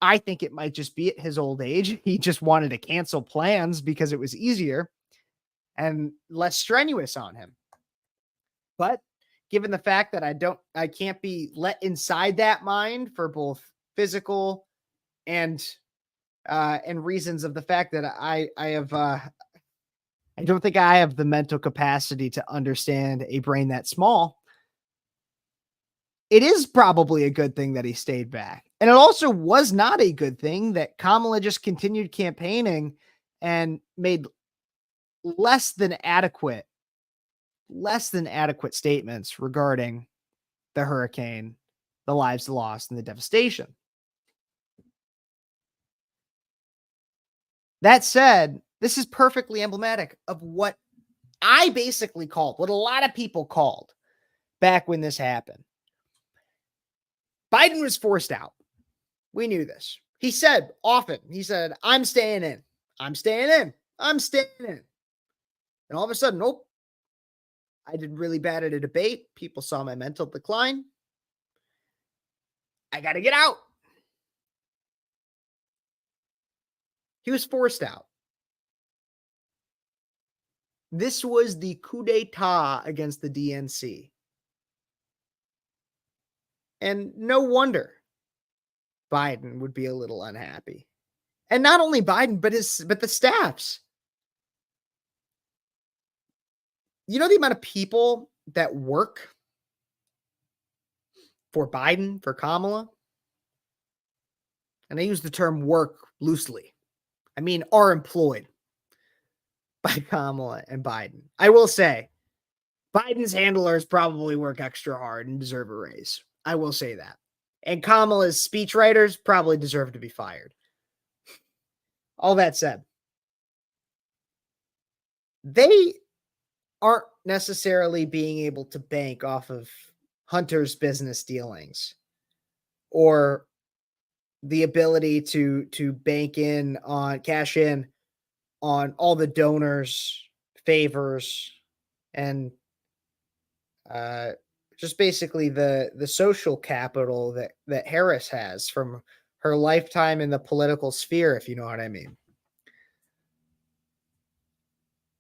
I think it might just be at his old age. He just wanted to cancel plans because it was easier and less strenuous on him. But given the fact that I can't be let inside that mind for both physical and reasons of the fact that I don't think I have the mental capacity to understand a brain that small. It is probably a good thing that he stayed back. And it also was not a good thing that Kamala just continued campaigning and made less than adequate statements regarding the hurricane, the lives lost, and the devastation. That said, this is perfectly emblematic of what I basically called, what a lot of people called back when this happened. Biden was forced out. We knew this. He said often, I'm staying in. I'm staying in. I'm staying in. And all of a sudden, nope. I did really bad at a debate. People saw my mental decline. I got to get out. He was forced out. This was the coup d'etat against the DNC. And no wonder Biden would be a little unhappy. And not only Biden, but the staffs. You know the amount of people that work for Biden, for Kamala? And I use the term work loosely. I mean, are employed by Kamala and Biden. I will say, Biden's handlers probably work extra hard and deserve a raise. I will say that. And Kamala's speechwriters probably deserve to be fired. All that said, they aren't necessarily being able to bank off of Hunter's business dealings or the ability to cash in on all the donors, favors, and just basically the social capital that Harris has from her lifetime in the political sphere, if you know what I mean.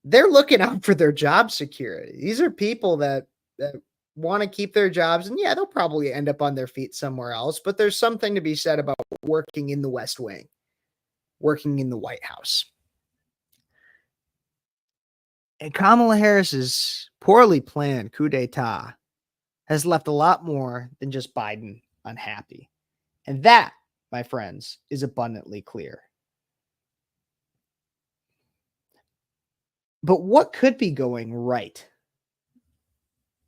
They're looking out for their job security. These are people that want to keep their jobs, and yeah, they'll probably end up on their feet somewhere else, but there's something to be said about working in the West Wing, working in the White House. And Kamala Harris's poorly planned coup d'etat has left a lot more than just Biden unhappy. And that, my friends, is abundantly clear. But what could be going right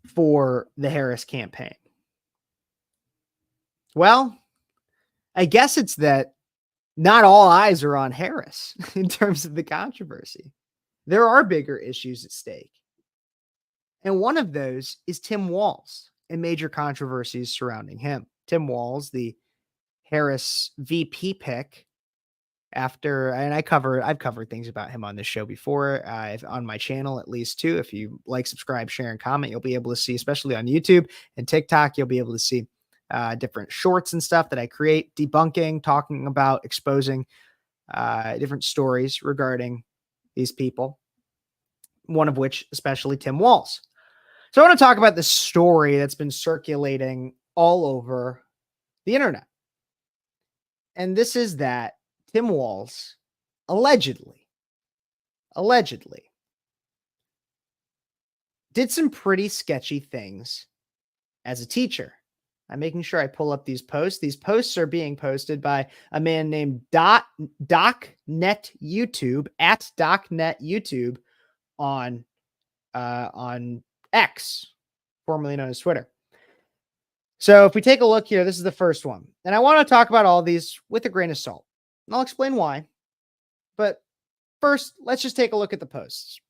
for the Harris campaign? Well, I guess it's that not all eyes are on Harris in terms of the controversy. There are bigger issues at stake. And one of those is Tim Walz and major controversies surrounding him. Tim Walz, the Harris VP pick, I've covered things about him on this show before, on my channel at least too. If you like, subscribe, share, and comment, you'll be able to see, especially on YouTube and TikTok, you'll be able to see different shorts and stuff that I create, debunking, talking about, exposing different stories regarding these people. One of which, especially Tim Walz. So I want to talk about the story that's been circulating all over the internet. And this is that Tim Walz allegedly did some pretty sketchy things as a teacher. I'm making sure I pull up these posts. These posts are being posted by a man named DocNet YouTube, at DocNet YouTube on X, formerly known as Twitter. So if we take a look here, this is the first one. And I want to talk about all these with a grain of salt. And I'll explain why. But first, let's just take a look at the posts.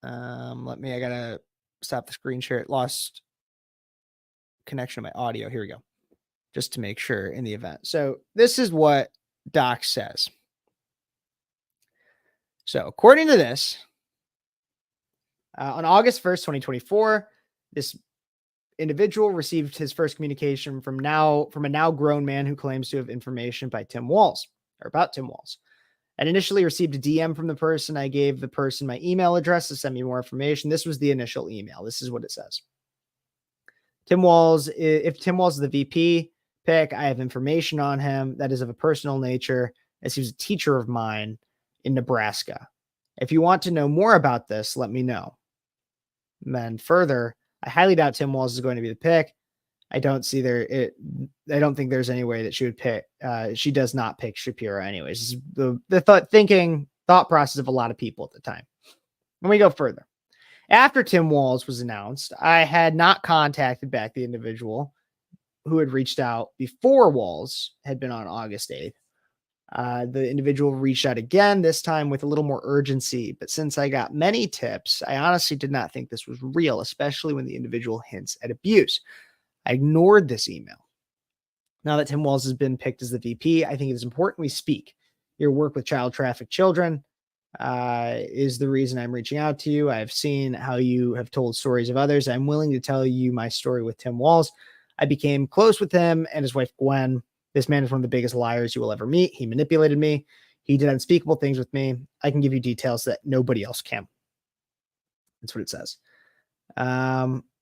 I gotta stop the screen share. It lost connection to my audio. Here we go. Just to make sure in the event. So this is what Doc says. So according to this, on August 1st, 2024, this individual received his first communication from a now grown man who claims to have information about Tim Walz. I initially received a DM from the person. I gave the person my email address to send me more information. This was the initial email. This is what it says. Tim Walz, if Tim Walz is the VP pick, I have information on him that is of a personal nature, as he was a teacher of mine in Nebraska. If you want to know more about this, let me know. And then further, I highly doubt Tim Walz is going to be the pick. I don't think there's any way that she would pick. She does not pick Shapiro anyways. This is the thought process of a lot of people at the time. When we go further, after Tim Walz was announced, I had not contacted back the individual who had reached out before Walz had been on August 8th. The individual reached out again, this time with a little more urgency. But since I got many tips, I honestly did not think this was real, especially when the individual hints at abuse. I ignored this email. Now that Tim Walz has been picked as the VP, I think it is important we speak. Your work with child trafficked children is the reason I'm reaching out to you. I've seen how you have told stories of others. I'm willing to tell you my story with Tim Walz. I became close with him and his wife, Gwen. This man is one of the biggest liars you will ever meet. He manipulated me. He did unspeakable things with me. I can give you details that nobody else can. That's what it says.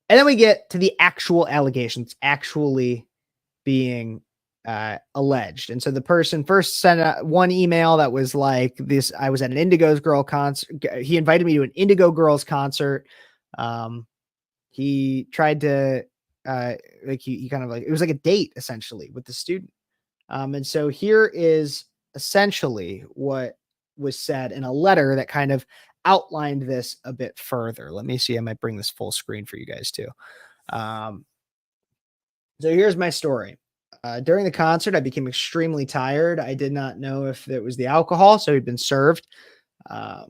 And then we get to the actual allegations actually being alleged. And so the person first sent one email that was like this. I was at an Indigo Girl concert. He invited me to an Indigo Girls concert. He tried to he kind of like, it was like a date essentially with the student. And so here is essentially what was said in a letter that kind of outlined this a bit further. Let me see. I might bring this full screen for you guys too. So here's my story. During the concert, I became extremely tired. I did not know if it was the alcohol, so he'd been served. I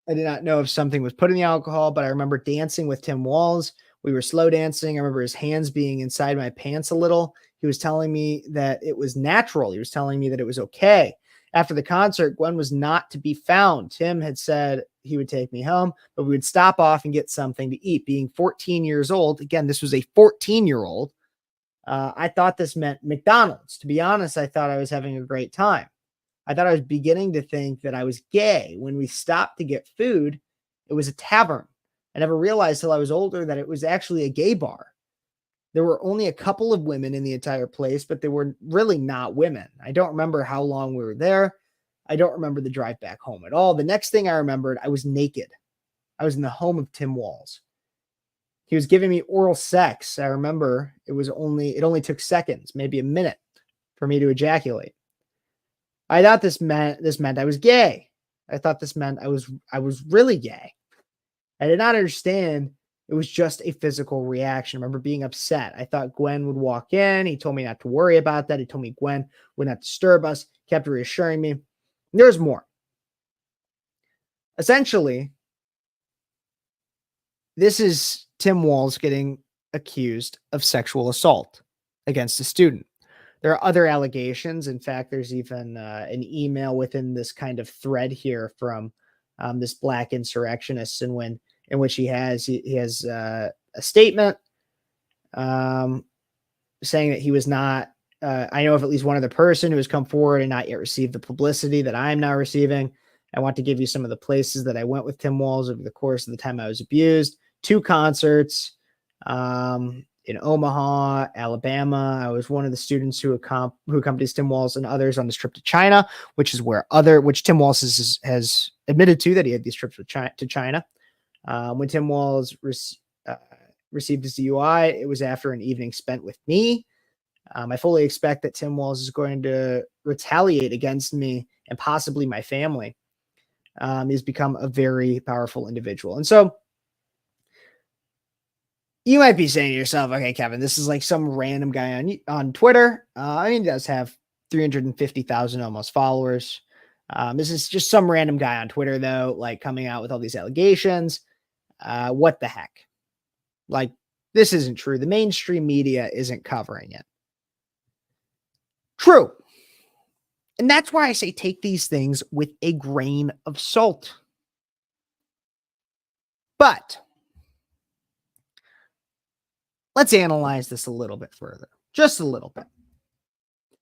did not know if something was put in the alcohol, but I remember dancing with Tim Walz. We were slow dancing. I remember his hands being inside my pants a little. He was telling me that it was natural. He was telling me that it was okay. After the concert, Gwen was not to be found. Tim had said he would take me home, but we would stop off and get something to eat. Being 14 years old, again, this was a 14-year-old. I thought this meant McDonald's. To be honest, I thought I was having a great time. I thought I was beginning to think that I was gay. When we stopped to get food, it was a tavern. I never realized till I was older that it was actually a gay bar. There were only a couple of women in the entire place, but they were really not women. I don't remember how long we were there. I don't remember the drive back home at all. The next thing I remembered, I was naked. I was in the home of Tim Walz. He was giving me oral sex. I remember it only took seconds, maybe a minute for me to ejaculate. I thought this meant I was gay. I thought this meant I was really gay. I did not understand it was just a physical reaction. I remember being upset. I thought Gwen would walk in. He told me not to worry about that. He told me Gwen would not disturb us, kept reassuring me. There's more. Essentially, this is Tim Walz getting accused of sexual assault against a student. There are other allegations. In fact, there's even an email within this kind of thread here from this black insurrectionist, in which he has a statement saying that he was not. I know of at least one other person who has come forward and not yet received the publicity that I am now receiving. I want to give you some of the places that I went with Tim Walz over the course of the time I was abused. 2 concerts in Omaha, Alabama. I was one of the students who accompanies Tim Walz and others on this trip to China, which Tim Walz has admitted to, that he had these trips to China. When Tim Walz received his DUI, it was after an evening spent with me. I fully expect that Tim Walz is going to retaliate against me and possibly my family. He's become a very powerful individual. And so you might be saying to yourself, okay, Kevin, this is like some random guy on Twitter. I mean, he does have 350,000 almost followers. This is just some random guy on Twitter, though, like coming out with all these allegations. What the heck? Like, this isn't true. The mainstream media isn't covering it. True. And that's why I say take these things with a grain of salt. But let's analyze this a little bit further. Just a little bit.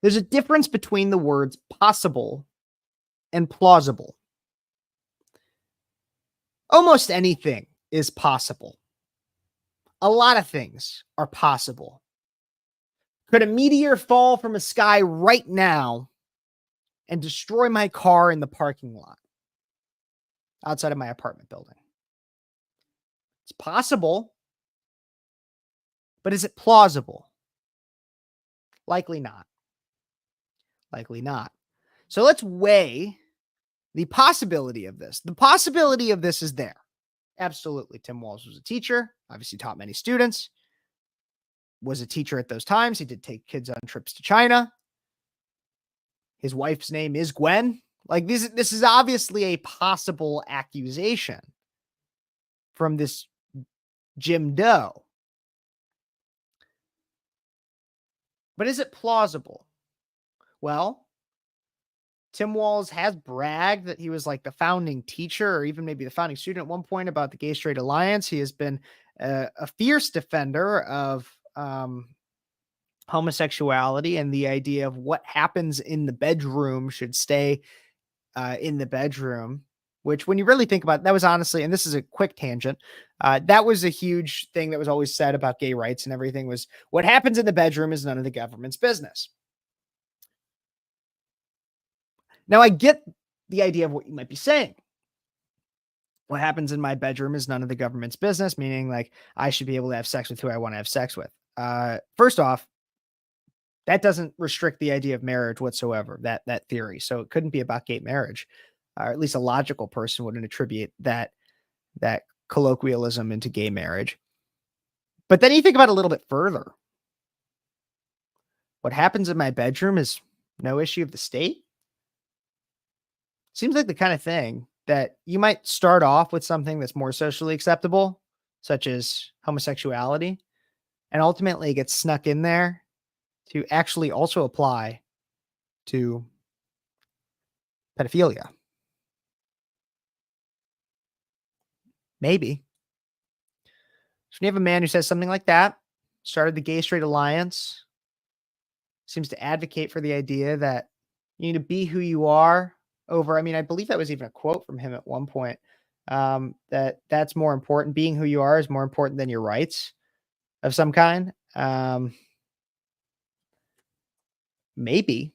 There's a difference between the words possible and plausible. Almost anything is possible. A lot of things are possible. Could a meteor fall from a sky right now and destroy my car in the parking lot outside of my apartment building? It's possible, but is it plausible? Likely not. Likely not. So let's weigh the possibility of this. The possibility of this is there. Absolutely. Tim Walz was a teacher, obviously taught many students, was a teacher at those times. He did take kids on trips to China. His wife's name is Gwen. Like, this is obviously a possible accusation from this Jim Doe. But is it plausible? Well, Tim Walz has bragged that he was like the founding teacher, or even maybe the founding student at one point, about the Gay Straight Alliance. He has been a fierce defender of homosexuality and the idea of what happens in the bedroom should stay in the bedroom, which, when you really think about it, that was honestly, and this is a quick tangent, that was a huge thing that was always said about gay rights and everything, was what happens in the bedroom is none of the government's business. Now, I get the idea of what you might be saying. What happens in my bedroom is none of the government's business, meaning like I should be able to have sex with who I want to have sex with. First off, that doesn't restrict the idea of marriage whatsoever, that theory. So it couldn't be about gay marriage, or at least a logical person wouldn't attribute that colloquialism into gay marriage. But then you think about it a little bit further. What happens in my bedroom is no issue of the state. Seems like the kind of thing that you might start off with something that's more socially acceptable, such as homosexuality, and ultimately it gets snuck in there to actually also apply to pedophilia. Maybe. So when you have a man who says something like that, started the Gay Straight Alliance, seems to advocate for the idea that you need to be who you are over, I mean, I believe that was even a quote from him at one point, that's more important. Being who you are is more important than your rights of some kind. Maybe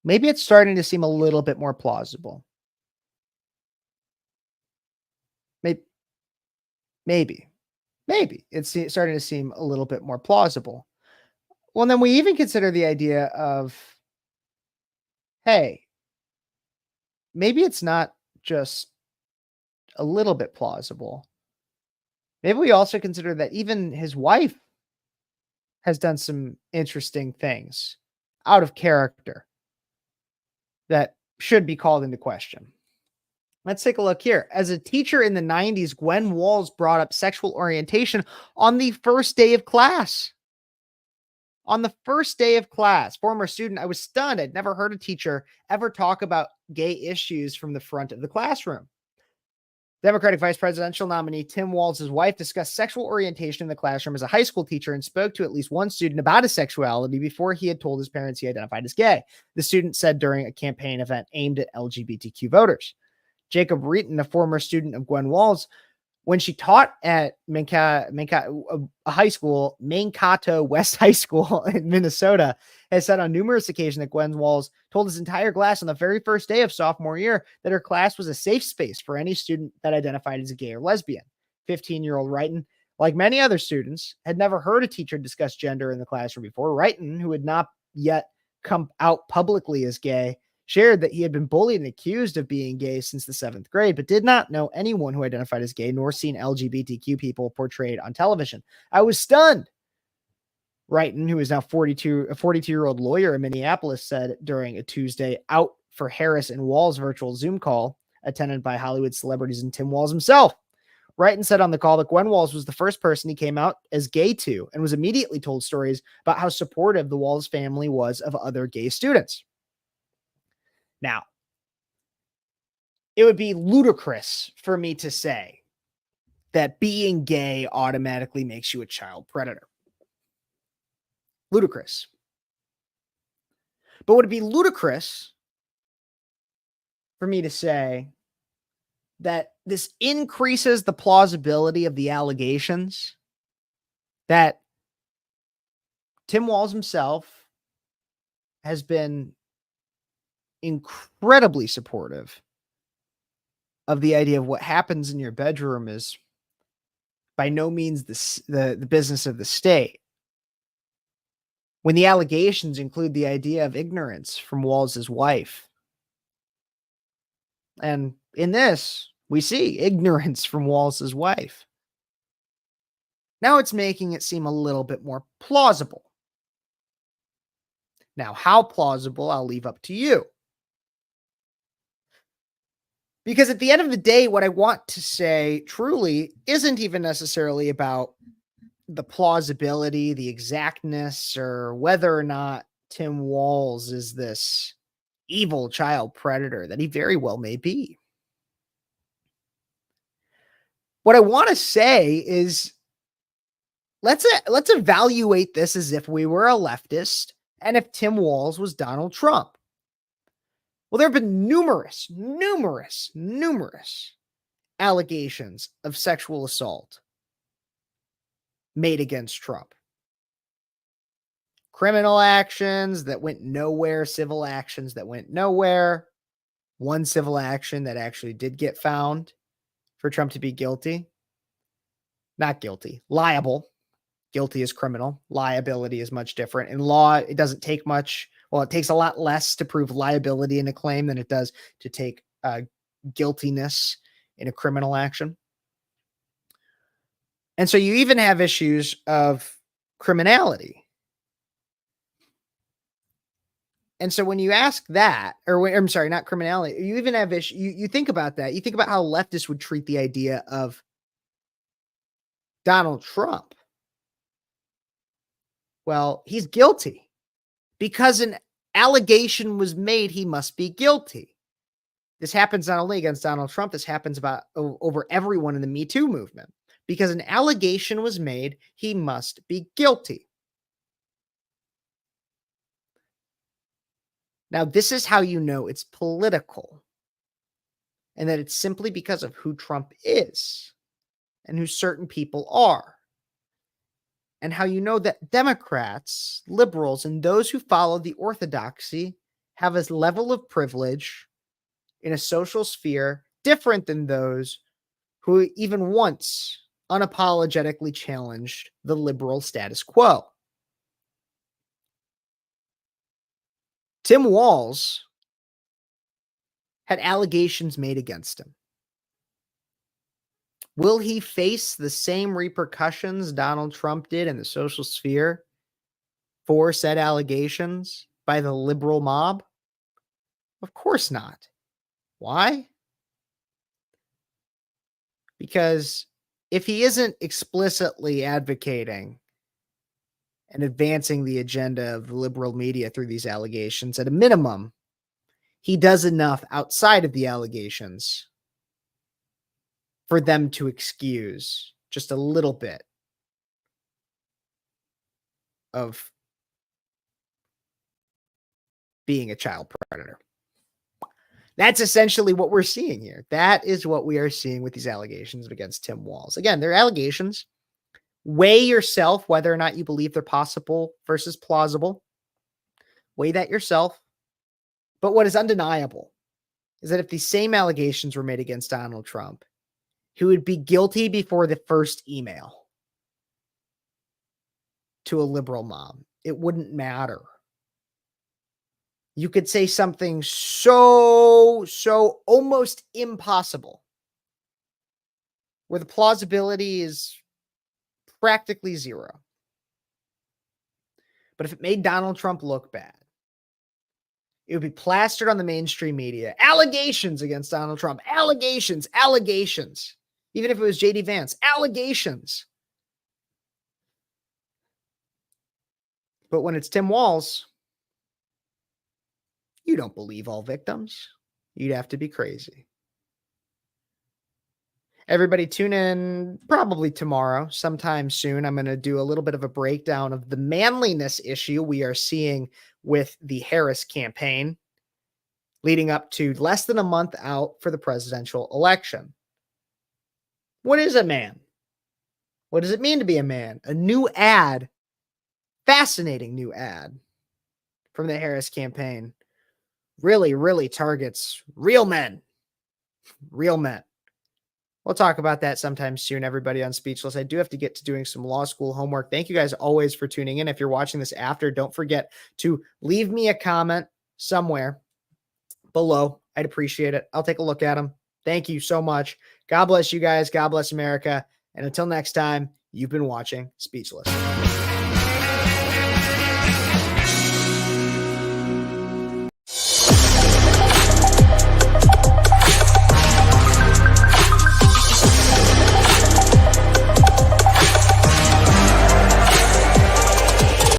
it's starting to seem a little bit more plausible. Maybe it's starting to seem a little bit more plausible. Well, then we even consider the idea of, hey, maybe it's not just a little bit plausible. Maybe we also consider that even his wife has done some interesting things out of character that should be called into question. Let's take a look here. As a teacher in the 90s, Gwen Walls brought up sexual orientation on the first day of class. On the first day of class, former student, I was stunned. I'd never heard a teacher ever talk about gay issues from the front of the classroom. Democratic vice presidential nominee Tim Walz' wife discussed sexual orientation in the classroom as a high school teacher and spoke to at least one student about his sexuality before he had told his parents he identified as gay. The student said during a campaign event aimed at LGBTQ voters. Jacob Reeton, a former student of Gwen Walz, when she taught at a high school, Mankato West High School in Minnesota, has said on numerous occasions that Gwen Walz told his entire class on the very first day of sophomore year that her class was a safe space for any student that identified as a gay or lesbian. 15-year-old Reeton, like many other students, had never heard a teacher discuss gender in the classroom before. Reeton, who had not yet come out publicly as gay, shared that he had been bullied and accused of being gay since the 7th grade, but did not know anyone who identified as gay, nor seen LGBTQ people portrayed on television. I was stunned. Reeton, who is now a 42-year-old lawyer in Minneapolis, said during a Tuesday Out for Harris and Walz virtual Zoom call attended by Hollywood celebrities and Tim Walz himself. Reeton said on the call that Gwen Walz was the first person he came out as gay to and was immediately told stories about how supportive the Walz family was of other gay students. Now, it would be ludicrous for me to say that being gay automatically makes you a child predator. Ludicrous. But would it be ludicrous for me to say that this increases the plausibility of the allegations that Tim Walz himself has been incredibly supportive of the idea of what happens in your bedroom is by no means the business of the state. When the allegations include the idea of ignorance from Walz's wife. And in this, we see ignorance from Walz's wife. Now it's making it seem a little bit more plausible. Now, how plausible, I'll leave up to you. Because at the end of the day, what I want to say truly isn't even necessarily about the plausibility, the exactness, or whether or not Tim Walz is this evil child predator that he very well may be. What I want to say is let's evaluate this as if we were a leftist and if Tim Walz was Donald Trump. Well, there have been numerous allegations of sexual assault made against Trump. Criminal actions that went nowhere, civil actions that went nowhere. One civil action that actually did get found for Trump to be guilty. Not guilty, liable. Guilty is criminal. Liability is much different. In law, it doesn't take much. Well, it takes a lot less to prove liability in a claim than it does to take guiltiness in a criminal action. And so you even have issues of criminality. And so when you ask that, I'm sorry, not criminality, you even have issues, you think about that. You think about how leftists would treat the idea of Donald Trump. Well, he's guilty. Because an allegation was made, he must be guilty. This happens not only against Donald Trump, this happens about over everyone in the Me Too movement. Because an allegation was made, he must be guilty. Now, this is how you know it's political. And that it's simply because of who Trump is and who certain people are. And how you know that Democrats, liberals, and those who follow the orthodoxy have a level of privilege in a social sphere different than those who even once unapologetically challenged the liberal status quo. Tim Walz had allegations made against him. Will he face the same repercussions Donald Trump did in the social sphere for said allegations by the liberal mob? Of course not. Why? Because if he isn't explicitly advocating and advancing the agenda of the liberal media through these allegations, at a minimum, he does enough outside of the allegations for them to excuse just a little bit of being a child predator. That's essentially what we're seeing here. That is what we are seeing with these allegations against Tim Walz. Again, they're allegations. Weigh yourself whether or not you believe they're possible versus plausible. Weigh that yourself. But what is undeniable is that if these same allegations were made against Donald Trump, he would be guilty before the first email to a liberal mom. It wouldn't matter. You could say something so almost impossible, where the plausibility is practically zero. But if it made Donald Trump look bad, it would be plastered on the mainstream media. Allegations against Donald Trump. Allegations. Even if it was J.D. Vance. Allegations. But when it's Tim Walz, you don't believe all victims. You'd have to be crazy. Everybody tune in probably tomorrow, sometime soon. I'm going to do a little bit of a breakdown of the manliness issue we are seeing with the Harris campaign leading up to less than a month out for the presidential election. What is a man? What does it mean to be a man? A new ad, fascinating new ad from the Harris campaign really targets real men. Real men. We'll talk about that sometime soon, everybody on Speechless. I do have to get to doing some law school homework. Thank you guys always for tuning in. If you're watching this after, don't forget to leave me a comment somewhere below. I'd appreciate it. I'll take a look at them. Thank you so much. God bless you guys. God bless America. And until next time, you've been watching Speechless.